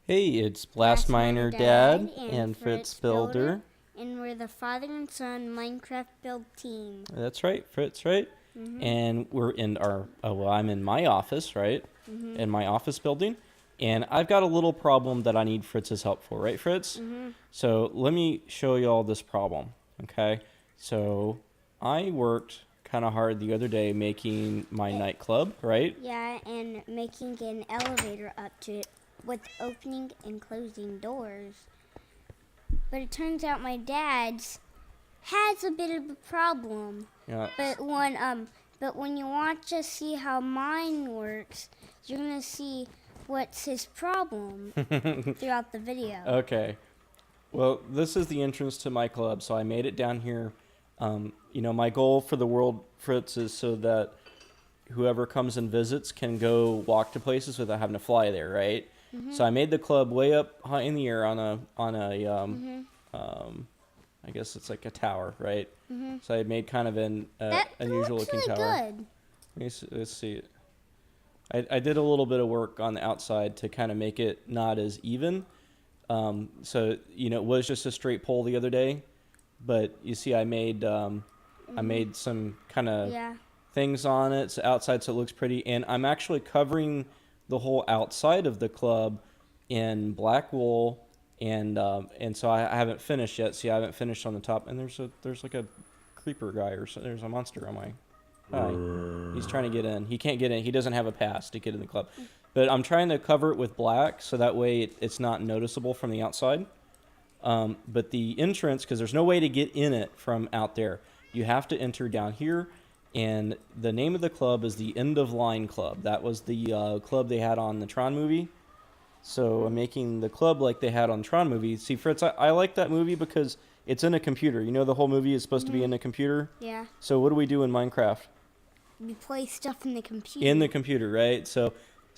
Hey, it's Blast Blast Miner Miner Dad Dad and Fritz Builder. and we're the father and son Minecraft build team. That's right, Fritz, right? And we're in I'm in my office, right? In my office building. And I've got a little problem that I need Fritz's help for, right, Fritz? So let me show you all this problem, okay? So I worked kind of hard the other day making my nightclub, right? Yeah, and making an elevator up to it with opening and closing doors. But it turns out my dad's has a bit of a problem. Yeah. But when you want to see how mine works, you're gonna see what's his problem throughout the video. Okay. Well, this is the entrance to my club, so I made it down here. My goal for the world, Fritz, is so that whoever comes and visits can go walk to places without having to fly there, right? So I made the club way up high in the air on a I guess it's like a tower, right? So I made kind of an unusual looking really tower. Good. Let's see. I did a little bit of work on the outside to kind of make it not as even. It was just a straight pole the other day, but you see, I made some kind of things on it outside, so it looks pretty. And I'm actually covering the whole outside of the club in black wool, and so I haven't finished yet. See, I haven't finished on the top, and there's like a creeper guy or so. There's a monster on my. Hi. He's trying to get in. He can't get in. He doesn't have a pass to get in the club. But I'm trying to cover it with black so that way it's not noticeable from the outside. But the entrance, because there's no way to get in it from out there, you have to enter down here. And the name of the club is the End of Line Club. That was the club they had on the Tron movie. So I'm making the club like they had on the Tron movie. See, Fritz, I like that movie because it's in a computer. You know the whole movie is supposed to be in a computer? Yeah. So what do we do in Minecraft? We play stuff in the computer. In the computer, right? So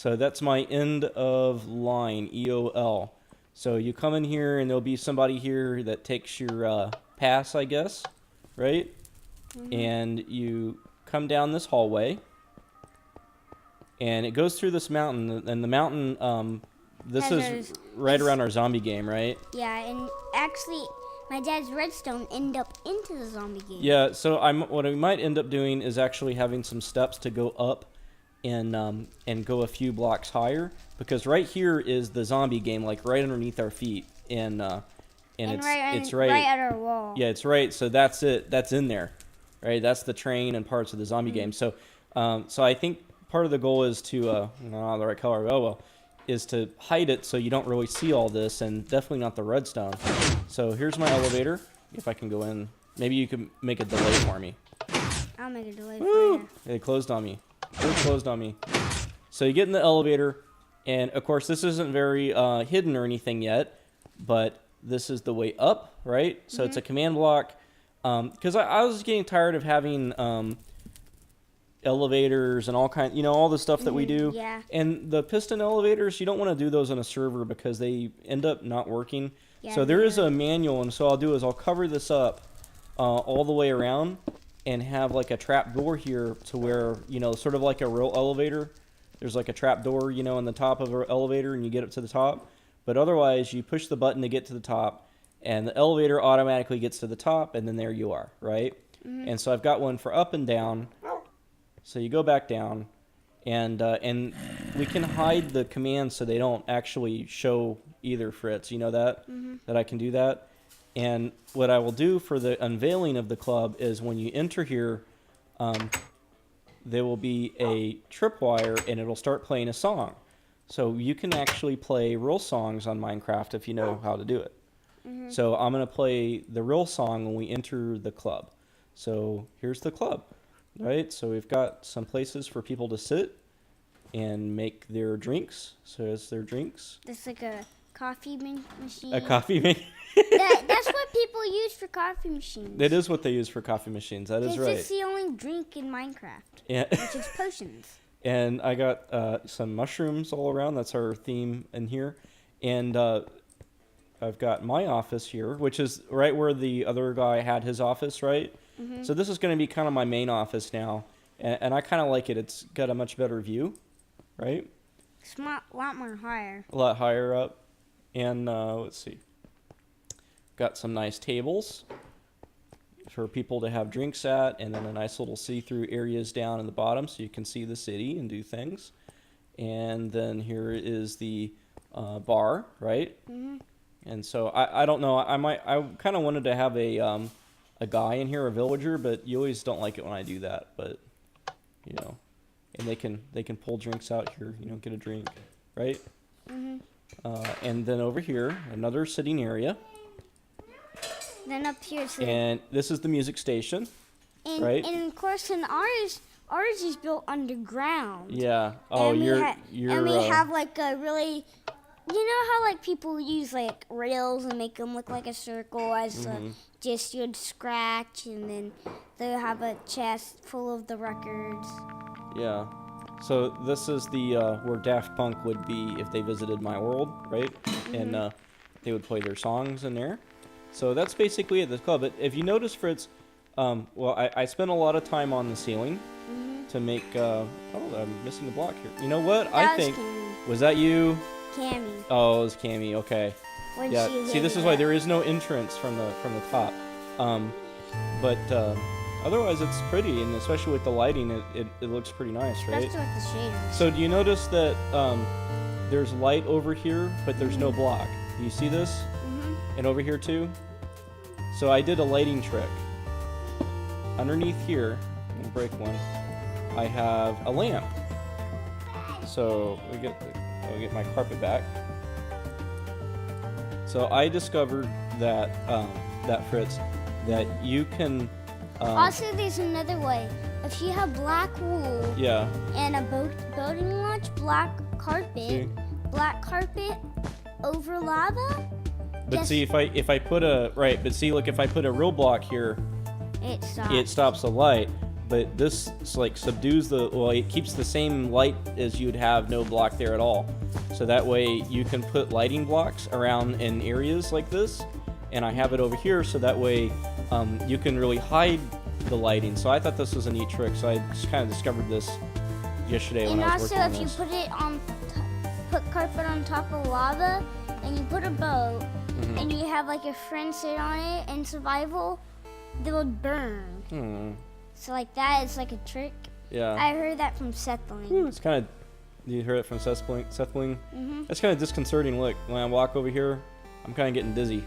that's my end of line, EOL. So you come in here and there'll be somebody here that takes your pass, I guess, right? And you come down this hallway, and it goes through this mountain. And the mountain, this is right around our zombie game, right? Yeah, and actually, my dad's redstone end up into the zombie game. Yeah, so what I might end up doing is actually having some steps to go up and go a few blocks higher, because right here is the zombie game, like right underneath our feet, and it's right at our wall. Yeah, it's right. So that's it. That's in there, right? That's the train and parts of the zombie game. So I think part of the goal is to not the right color. Oh well. Is to hide it so you don't really see all this, and definitely not the redstone. So here's my elevator. If I can go in, maybe you can make a delay for me. I'll make a delay for you. It closed on me. It closed on me. So you get in the elevator, and of course this isn't very hidden or anything yet, but this is the way up, right? So it's a command block. Because I was getting tired of having elevators and all the stuff that we do. Yeah. And the piston elevators, you don't want to do those on a server because they end up not working. Yeah, so there is a manual, and so I'll cover this up all the way around and have like a trap door here to where, sort of like a real elevator. There's like a trap door, on the top of an elevator, and you get up to the top. But otherwise, you push the button to get to the top, and the elevator automatically gets to the top, and then there you are, right? And so I've got one for up and down. So you go back down, and we can hide the commands so they don't actually show either, Fritz. You know that? That I can do that. And what I will do for the unveiling of the club is when you enter here, there will be a tripwire, and it'll start playing a song. So you can actually play real songs on Minecraft if you know how to do it. So I'm going to play the real song when we enter the club. So here's the club. Right, so we've got some places for people to sit and make their drinks. So it's their drinks. That's like a coffee machine. A coffee machine. That's what people use for coffee machines. That is what they use for coffee machines. That is right. It's the only drink in Minecraft. Yeah. Which is potions. And I got some mushrooms all around. That's our theme in here. And I've got my office here, which is right where the other guy had his office, right? So this is going to be kind of my main office now, and I kind of like it. It's got a much better view, right? It's a lot more higher. A lot higher up. And let's see. Got some nice tables for people to have drinks at, and then a nice little see-through areas down in the bottom so you can see the city and do things. And then here is the bar, right? Mm-hmm. And so I don't know. I kind of wanted to have a guy in here, a villager, but you always don't like it when I do that. But you know, and they can pull drinks out here. You know, get a drink, right? Mm-hmm. And then over here, another sitting area. Then up here, And this is the music station, right? And of course, in ours is built underground. Yeah. Oh, and you're. And we have like a really, you know how like people use like rails and make them look like a circle as just you'd scratch, and then they'll have a chest full of the records. Yeah. So this is the where Daft Punk would be if they visited my world, right? And they would play their songs in there. So that's basically it, this club. But if you notice, Fritz, well, I spent a lot of time on the ceiling to make. Oh, I'm missing a block here. You know what? I think was that you? Cammy. Oh, it was Cammy. Okay. When Yeah. See, this is why there is no entrance from the top. But otherwise, it's pretty, and especially with the lighting, it looks pretty nice, right? Especially with the shaders. So do you notice that there's light over here, but there's no block? Do you see this? And over here too? So I did a lighting trick. Underneath here, I'm gonna break one, I have a lamp. So I'll get my carpet back. So I discovered that, Fritz, that you can... also, there's another way. If you have black wool Yeah. and a boating launch, black carpet over lava, But see, if I put a look, if I put a real block here, it stops the light. But this like subdues it keeps the same light as you'd have no block there at all. So that way you can put lighting blocks around in areas like this, and I have it over here so that way you can really hide the lighting. So I thought this was a neat trick. So I just kind of discovered this yesterday when I was working on this. And also, if you put it on, put carpet on top of lava, and you put a boat, and you have like a friend sit on it in survival, they would burn. So like that is like a trick. Yeah. I heard that from Sethling. It's kind of, you heard it from Sethling? That's kind of disconcerting. Look, when I walk over here, I'm kind of getting dizzy.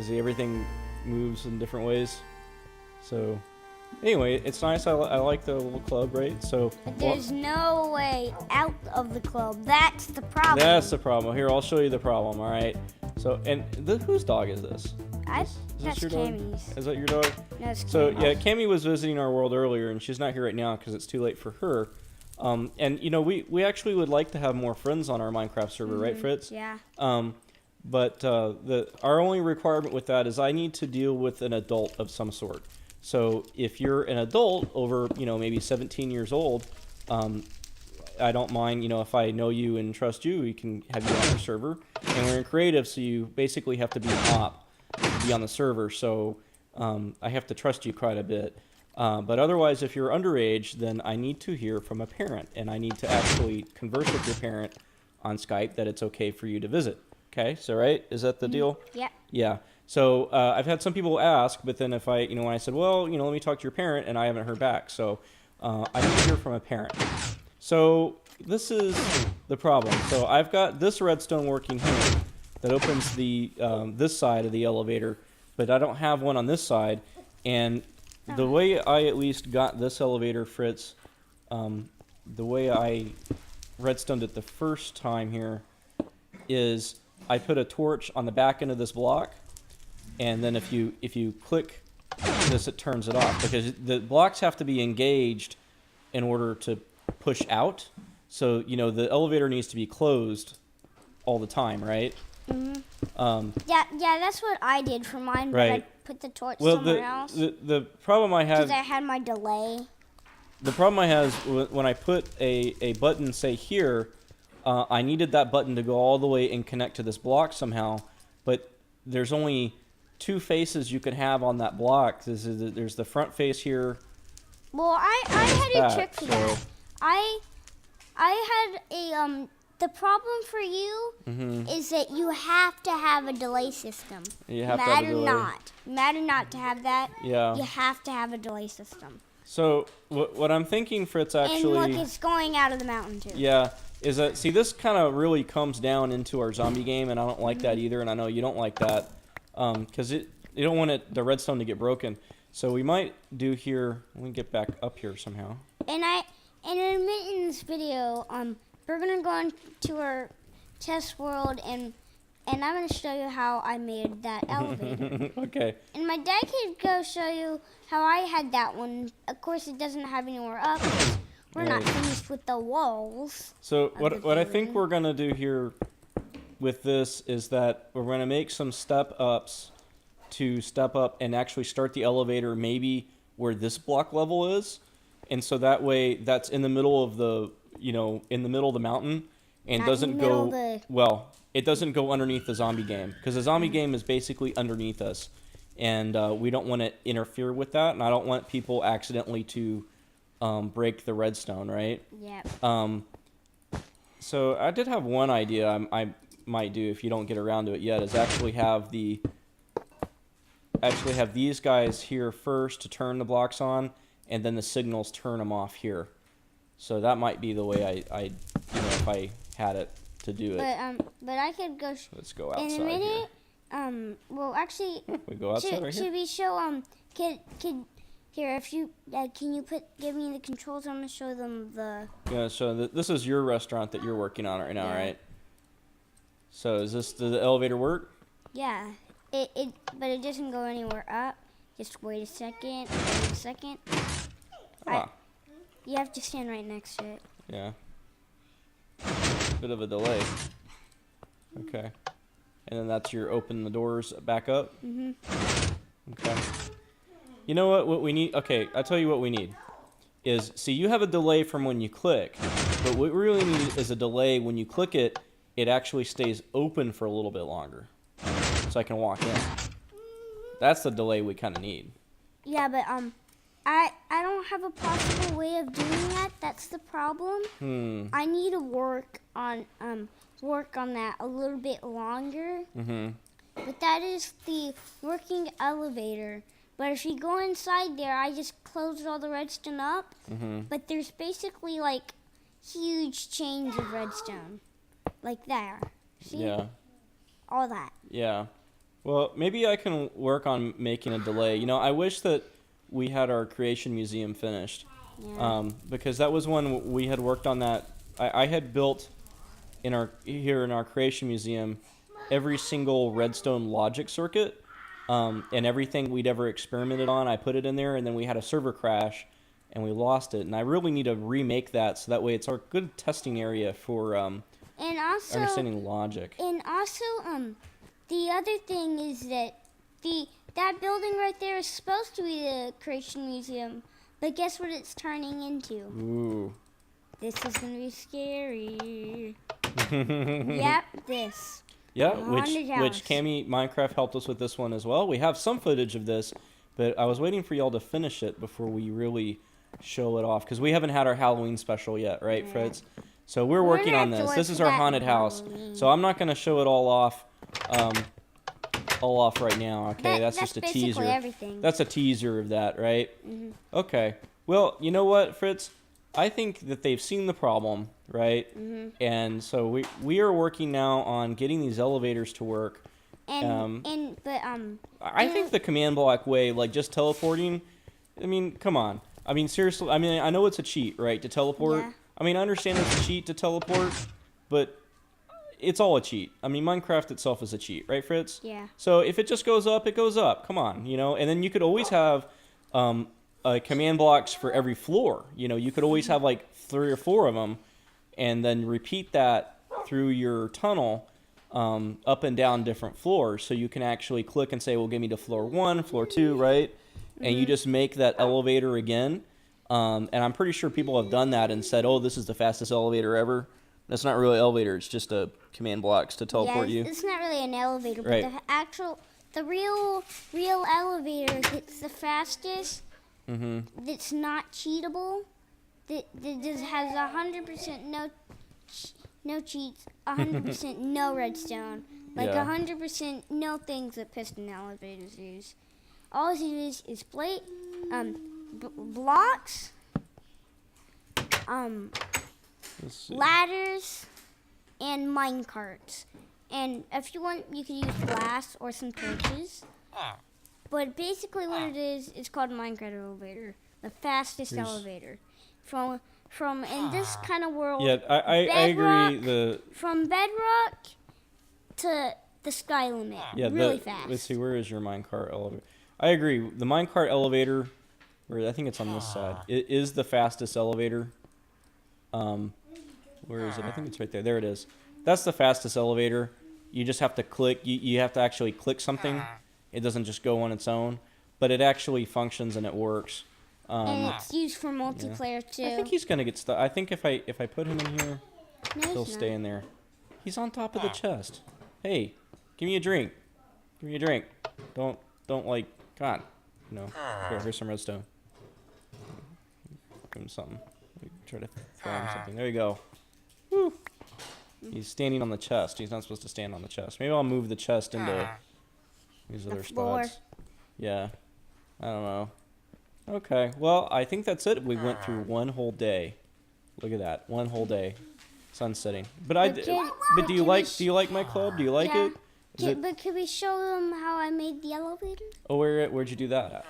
See, everything moves in different ways. So, anyway, it's nice. I like the little club, right? So. But there's no way out of the club. That's the problem. That's the problem. Here, I'll show you the problem. All right. So, and whose dog is this? That's your Cammy's. dog? Is that your dog? No, it's So Cammy's. yeah, Cammy was visiting our world earlier, and she's not here right now because it's too late for her. And you know, we actually would like to have more friends on our Minecraft server, right, Fritz? Yeah. But our only requirement with that is I need to deal with an adult of some sort. So if you're an adult over, you know, maybe 17 years old, I don't mind, you know, if I know you and trust you, we can have you on the server. And we're in creative, so you basically have to be an op to be on the server. So I have to trust you quite a bit. But otherwise, if you're underage, then I need to hear from a parent, and I need to actually converse with your parent on Skype that it's okay for you to visit. Okay, so right, is that the deal? Yeah. Yeah. So I've had some people ask, but then if when I said, well, you know, let me talk to your parent, and I haven't heard back, so I need to hear from a parent. So this is the problem. So I've got this redstone working here that opens the this side of the elevator, but I don't have one on this side. And the way I at least got this elevator, Fritz, the way I redstoned it the first time here is I put a torch on the back end of this block, and then if you click this, it turns it off, because the blocks have to be engaged in order to push out. So, you know, the elevator needs to be closed all the time, right? Yeah, that's what I did for mine, but Right. I put the torch Well, somewhere else the problem I because have I had my delay. the problem I have is when I put a button, say here, I needed that button to go all the way and connect to this block somehow, but there's only two faces you can have on that block. There's the front face here. Well, I had a back, trick for so- that. I had a the problem for you is that you have to have a delay system. You have to have a delay. Matter not to have that. Yeah. You have to have a delay system. So what I'm thinking, Fritz, actually. And look, it's going out of the mountain too. Yeah. Is that, see, this kind of really comes down into our zombie game, and I don't like that either, and I know you don't like that, because you don't want the redstone to get broken. So we might do here, let me get back up here somehow. And in a minute in this video, we're gonna go into our test world, and I'm gonna show you how I made that elevator. Okay. And my dad can go show you how I had that one. Of course, it doesn't have anywhere up. We're not finished with the walls. So what I think we're gonna do here with this is that we're gonna make some step ups to step up and actually start the elevator maybe where this block level is, and so that way that's in the middle of the in the middle of the mountain and Not doesn't in the middle go of the- well. It doesn't go underneath the zombie game because the zombie game is basically underneath us, and we don't want to interfere with that, and I don't want people accidentally to break the redstone, right? Yep. So I did have one idea I might do if you don't get around to it yet, is actually have these guys here first to turn the blocks on, and then the signals turn them off here. So that might be the way I if I had it to do it. But I could go. Let's go outside In a minute. Well, actually. We go outside right here. Should we show kid here? If you can you give me the controls? I'm gonna show them the. Yeah. So this is your restaurant that you're working on right now, Yeah. right? So does the elevator work? Yeah. But it doesn't go anywhere up. Just wait a second. Wait a second. Ah. You have to stand right next to it. Yeah. Bit of a delay. Okay. And then that's your open the doors back up? Okay. You know what we need? Okay, I'll tell you what we need. See, you have a delay from when you click, but what we really need is a delay when you click it, it actually stays open for a little bit longer. So I can walk in. That's the delay we kind of need. Yeah, but I don't have a possible way of doing that. That's the problem. I need to work on that a little bit longer. But that is the working elevator. But if you go inside there, I just closed all the redstone up. But there's basically like huge chains of redstone, like there. See? Yeah. All that. Yeah. Well, maybe I can work on making a delay. I wish that we had our creation museum finished. Yeah. Because that was one we had worked on that. I had built here in our creation museum every single redstone logic circuit and everything we'd ever experimented on. I put it in there, and then we had a server crash and we lost it. And I really need to remake that so that way it's our good testing area for And also understanding logic. And also, the other thing is that that building right there is supposed to be the Creation Museum, but guess what it's turning into? Ooh. This is gonna be scary. Yep, this. Yeah, Haunted house. which Cammy Minecraft helped us with this one as well. We have some footage of this, but I was waiting for y'all to finish it before we really show it off, because we haven't had our Halloween special yet, right, Fritz? So we're working gonna on have to this. wait This for is our that haunted house. Halloween. So I'm not going to show it all off right now, okay? That's just a basically teaser. everything. That's a teaser of that, right? Okay. Well, you know what, Fritz? I think that they've seen the problem, right? And so we are working now on getting these elevators to work. I I think the command block way, like just teleporting, I mean, come on. I mean, seriously, I mean, I know it's a cheat, right, to teleport. Yeah. I mean, I understand it's a cheat to teleport, but it's all a cheat. I mean, Minecraft itself is a cheat, right, Fritz? Yeah. So if it just goes up, it goes up. Come on, and then you could always have command blocks for every floor. You could always have like 3 or 4 of them, and then repeat that through your tunnel up and down different floors. So you can actually click and say, well, give me to floor 1, floor 2, right? And you just make that elevator again. And I'm pretty sure people have done that and said, oh, this is the fastest elevator ever. That's not really an elevator. It's just a command blocks to teleport you. It's not really an elevator, but Right. the real elevator that's the fastest, that's not cheatable, that just has 100% no cheats, 100% no redstone, like Yeah. 100% no things that piston elevators use. All it is plate, blocks, Let's see. ladders, and mine carts. And if you want, you can use glass or some torches. But basically what it is, it's called a minecart elevator. The fastest Here's- elevator. From in this kind of world, Yeah, I agree. Bedrock- from bedrock to the sky limit. Yeah, really fast. Let's see, where is your minecart elevator? I agree. The minecart elevator, where I think it's on this side, it is the fastest elevator. Where is it? I think it's right there. There it is. That's the fastest elevator. You just have to click. You have to actually click something. It doesn't just go on its own, but it actually functions and it works. And it's used for multiplayer too. I think he's gonna get stuck. I think if I put him in here, No, he'll he's stay not. in there. He's on top of the chest. Hey, give me a drink. Give me a drink. Don't like God. No. Here's some redstone. Give him something. Try to throw him something. There you go. Woo. He's standing on the chest. He's not supposed to stand on the chest. Maybe I'll move the chest into these other floor. spots. Yeah. I don't know. Okay. Well, I think that's it. We went through one whole day. Look at that. One whole day. Sun setting. But do you like my club? Do you like Yeah. it? But could we show them how I made the elevator? Oh, where'd you do that at?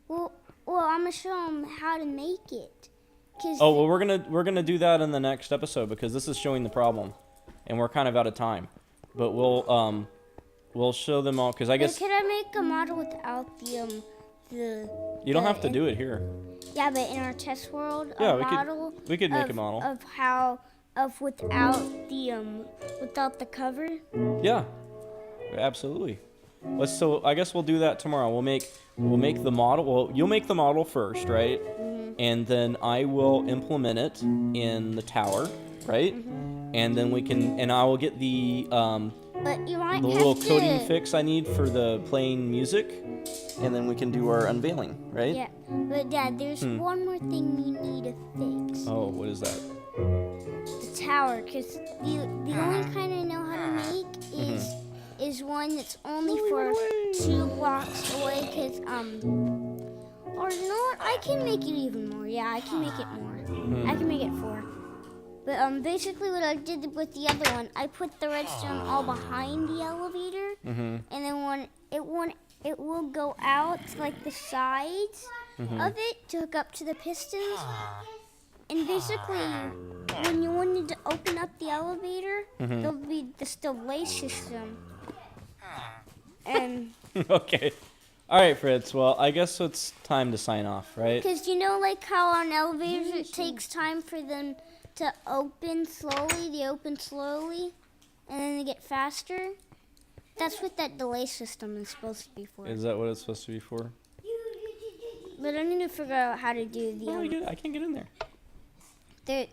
Well, I'm gonna show them how to make it. Oh, well, we're gonna do that in the next episode because this is showing the problem, and we're kind of out of time. But we'll show them all because I guess Could I make a model without the you don't have to do it here. Yeah, but in our test world, Yeah, we could make a model without the cover. Yeah, absolutely. So I guess we'll do that tomorrow. We'll make the model. Well, you'll make the model first, right? And then I will implement it in the tower, right? And then I will get the But you might the have little to, coding fix I need for the playing music, and then we can do our unveiling, right? Yeah, but Dad, there's one more thing you need to fix. Oh, what is that? The tower, because the only kind I know how to make is one that's only for 2 blocks away. Because or no, I can make it even more. Yeah, I can make it more. I can make it 4. But basically, what I did with the other one, I put the redstone all behind the elevator, and then when it will go out to, like, the sides of it to hook up to the pistons. And basically, when you wanted to open up the elevator, there'll be this delay system. And Okay. All right, Fritz. Well, I guess it's time to sign off, right? because you know, like how on elevators it takes time for them to open slowly. They open slowly, and then they get faster. That's what that delay system is supposed to be for. Is that what it's supposed to be for? But I need to figure out how to do the. I can't get in there.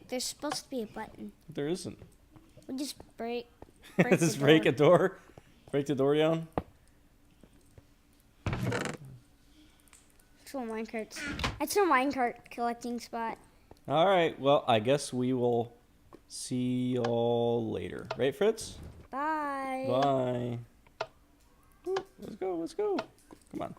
There's supposed to be a button. There isn't. We'll just break. Just break a door. Break the door down. It's a minecart collecting spot. All right. Well, I guess we will see y'all later. Right, Fritz? Bye. Bye. Ooh, let's go. Come on.